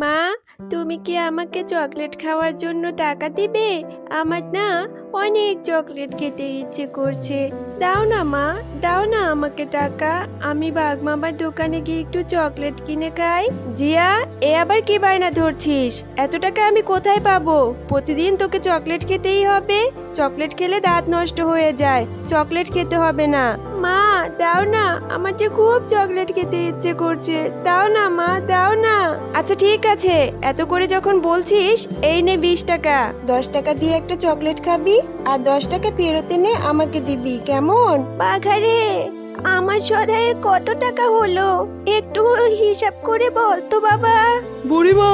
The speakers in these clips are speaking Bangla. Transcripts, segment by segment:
মা, তুমি কি আমাকে চকলেট খাওয়ার জন্য টাকা দিবে? আমার না অনেক চকলেট খেতে ইচ্ছে করছে। দাও না মা, দাও না আমাকে টাকা। আমি বাঘ মামার দোকানে গিয়ে একটু চকলেট কিনে খাই। জিয়া, এ আবার কি বায়না ধরছিস? এত টাকা আমি কোথায় পাবো? প্রতিদিন তোকে চকলেট খেতেই হবে। চকলেট খেলে দাঁত নষ্ট হয়ে যায়। চকলেট খেতে হবে না। মা, দাও না, আমার যে খুব চকলেট খেতে ইচ্ছে করছে। দাও না মা, দাও না। আচ্ছা ঠিক আছে, এত করে যখন বলছিস, এই নে 20 টাকা। 10 টাকা দিয়ে একটা চকলেট খাবি আর 10 টাকা ফেরত এনে আমাকে দিবি, কেমন? বাঘারে, আমার সদাইয়ের কত টাকা হলো একটু হিসাব করে বল তো বাবা। বুড়িমা,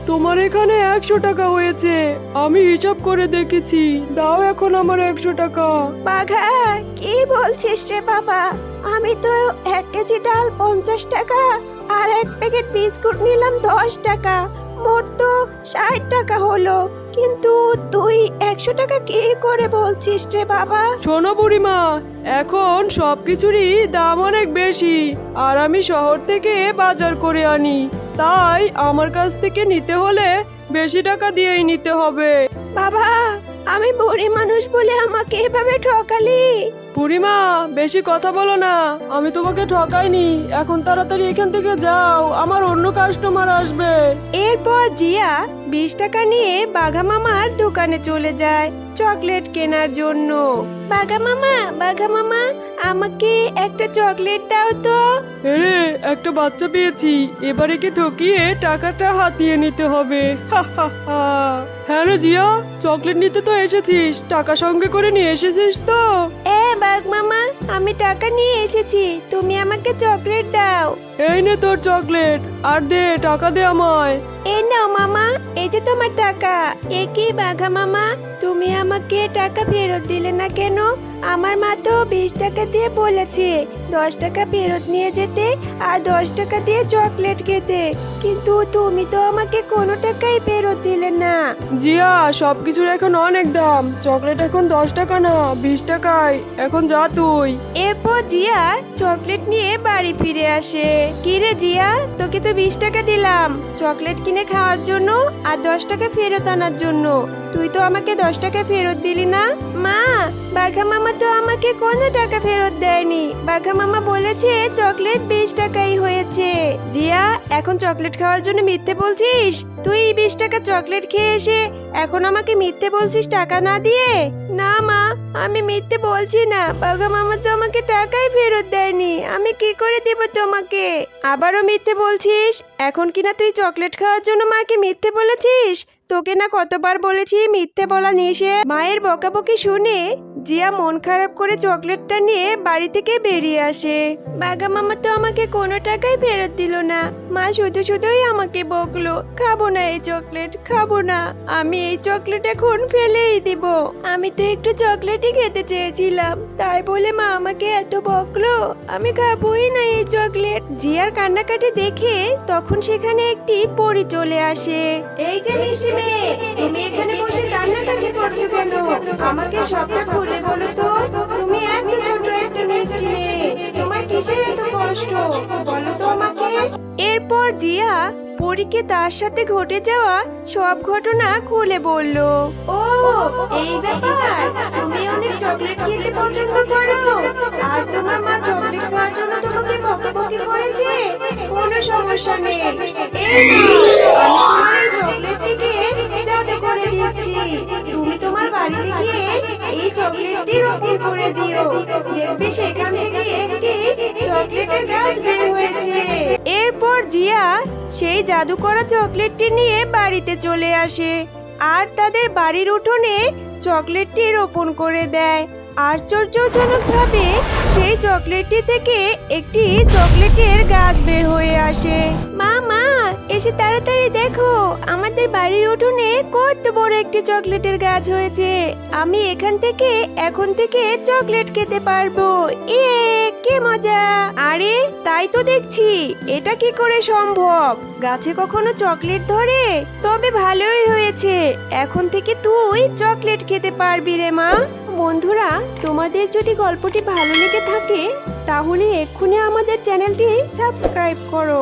তোমার এখানে 100 টাকা হয়েছে। আমি হিসাব করে দেখেছি। দাও এখন আমার 100 টাকা। বাঘা, কি বলছিস রে বাবা? আমি তো 1 কেজি ডাল 50 টাকা আর 1 প্যাকেট বিস্কুট নিলাম 10 টাকা, মোট তো 60 টাকা হলো। কিন্তু তুই 100 টাকা কি করে বলছিস রে বাবা? শোনো বুড়িমা, এখন সবকিছুরই দাম অনেক বেশি, আর আমি শহর থেকে বাজার করে আনি। তাই আমার কাছ থেকে নিতে হলে বেশি টাকা দিয়েই নিতে হবে। বাবা, আমি বুড়ি মানুষ বলে আমাকে এভাবে ঠকালি? বুড়িমা, বেশি কথা বলো না। আমি তোমাকে ঠকাইনি। এখন তাড়াতাড়ি এখান থেকে যাও, আমার অন্য কাস্টমার আসবে। এরপর জিয়া 20 টাকা নিয়ে বাঘা মামার দোকানে চলে যায় চকলেট কেনার জন্য। বাঘা মামা, আমাকে একটা চকলেট দাও তো। একটা বাচ্চা পেয়েছি, এবারে কি ঠকিয়ে টাকাটা হাতিয়ে নিতে হবে। হ্যাঁ রে জিয়া, চকলেট নিতে তো এসেছিস, টাকা সঙ্গে করে নিয়ে এসেছিস তো? বাঘ মামা, আমি টাকা নিয়ে এসেছি, তুমি আমাকে চকলেট দাও। এই নে তোর চকলেট, আর দে টাকা দে আমায়। এই নাও মামা, এই যে তোমার টাকা। এ কি বাঘা মামা, তুমি আমাকে টাকা ফেরত দিলে না কেন? আমার মা তো 20 টাকা দিয়ে বলেছে 10 টাকা ফেরত নিয়ে যেতে আর 10 টাকা দিয়ে চকলেট খেতে, কিন্তু তুমি তো আমাকে কোনো টাকাই ফেরত দিলে না। জিয়া, সবকিছুর এখন অনেক দাম। চকলেট এখন 10 টাকা না, 20 টাকায়। এখন যা তুই। এরপর জিয়া চকলেট নিয়ে বাড়ি ফিরে আসে। কিরে জিয়া, তোকে তো 20 টাকা দিলাম চকলেট কিনে খাওয়ার জন্য আর 10 টাকা ফেরত আনার জন্য। তুই তো আমাকে 10 টাকা ফেরত দিলি না। মা, বাঘা মামা তো আমাকে কোনো টাকা ফেরত দেয়নি। বাঘা মামা বলেছে চকলেট 20 টাকাই হয়েছে। জিয়া, এখন চকলেট খাওয়ার জন্য মিথ্যে বলছিস? তুই 20 টাকা চকলেট খেয়ে এসে এখন আমাকে মিথ্যে বলছিস টাকা না দিয়ে? না মা, আমি মিথ্যে বলছি না। বাঘা মামা তো আমাকে টাকাই ফেরত দেয়নি, আমি কি করে দেব তোমাকে? আবারও মিথ্যে বলছিস? এখন কিনা তুই চকলেট খাওয়ার জন্য মাকে মিথ্যে বলেছিস? তোকে না কতবার বলেছি মিথ্যে বলা নিষেধ। মায়ের বকাবকি শুনে জিয়া মন খারাপ করে চকলেটটা নিয়ে বাড়ি থেকে বেরিয়ে আসে। বাঘা মামা তো আমাকে কোনো টাকাই ফেরত দিল না। মা শুধু শুধুই আমাকে বকলো। খাবো না এই চকলেট, খাবো না। আমি এই চকলেট এখন ফেলেই দিব। আমি তো একটু চকলেটই খেতে চেয়েছিলাম, তাই বলে মা আমাকে এত বকলো। আমি খাবোই না এই চকলেট। জিয়ার কান্নাকাটি দেখে তখন সেখানে একটি পরী চলে আসে। এই যে মিষ্টি মেয়ে, তুমি এখানে বসে কান্নাকাটি করছো কেন? আমাকে সবটা খুলে বলো তো। তুমি এত ছোট একটা মিষ্টি মেয়ে, তোমার কিসের এত কষ্ট? বলো তো আমাকে। এরপর জিয়া পরীকে তার সাথে ঘটে যাওয়া সব ঘটনা খুলে বলল। ও, এই ব্যাপার। তুমি অনেক চকলেট খেতে পছন্দ করো আর তোমার মা চকলেট খাওয়ার জন্য তোমাকে বকাবকি করেছে। কোনো সমস্যা নেই, এই নাও, আমি তোমার এই চকলেটটিকে জাদু করে দিচ্ছি। তুমি তোমার বাড়িতে গিয়ে এই চকলেটটি রোপণ করে দিও, দেখবে সেখান থেকে একটি চকলেটের গাছ বের হয়েছে। এরপর জিয়া সেই জাদু করা চকলেটটি নিয়ে বাড়িতে চলে আসে আর তাদের বাড়ির উঠোনে চকলেটটি রোপণ করে দেয়। আশ্চর্যজনকভাবে সেই চকলেটটি থেকে একটি চকলেটের গাছ বের হয়ে আসে। মা, এসে তাড়াতাড়ি দেখো, আমাদের বাড়ির উঠোনে কত বড় একটি চকলেটের গাছ হয়েছে। আমি এখন থেকে চকলেট খেতে পারবো। কি মজা! আরে তাই তো দেখছি, এটা কি করে সম্ভব? গাছে কখনো চকলেট ধরে? তবে ভালোই হয়েছে, এখন থেকে তুই চকলেট খেতে পারবি রে মা। বন্ধুরা, তোমাদের যদি গল্পটি ভালো লেগে থাকে তাহলে এক্ষুনি আমাদের চ্যানেলটি সাবস্ক্রাইব করো।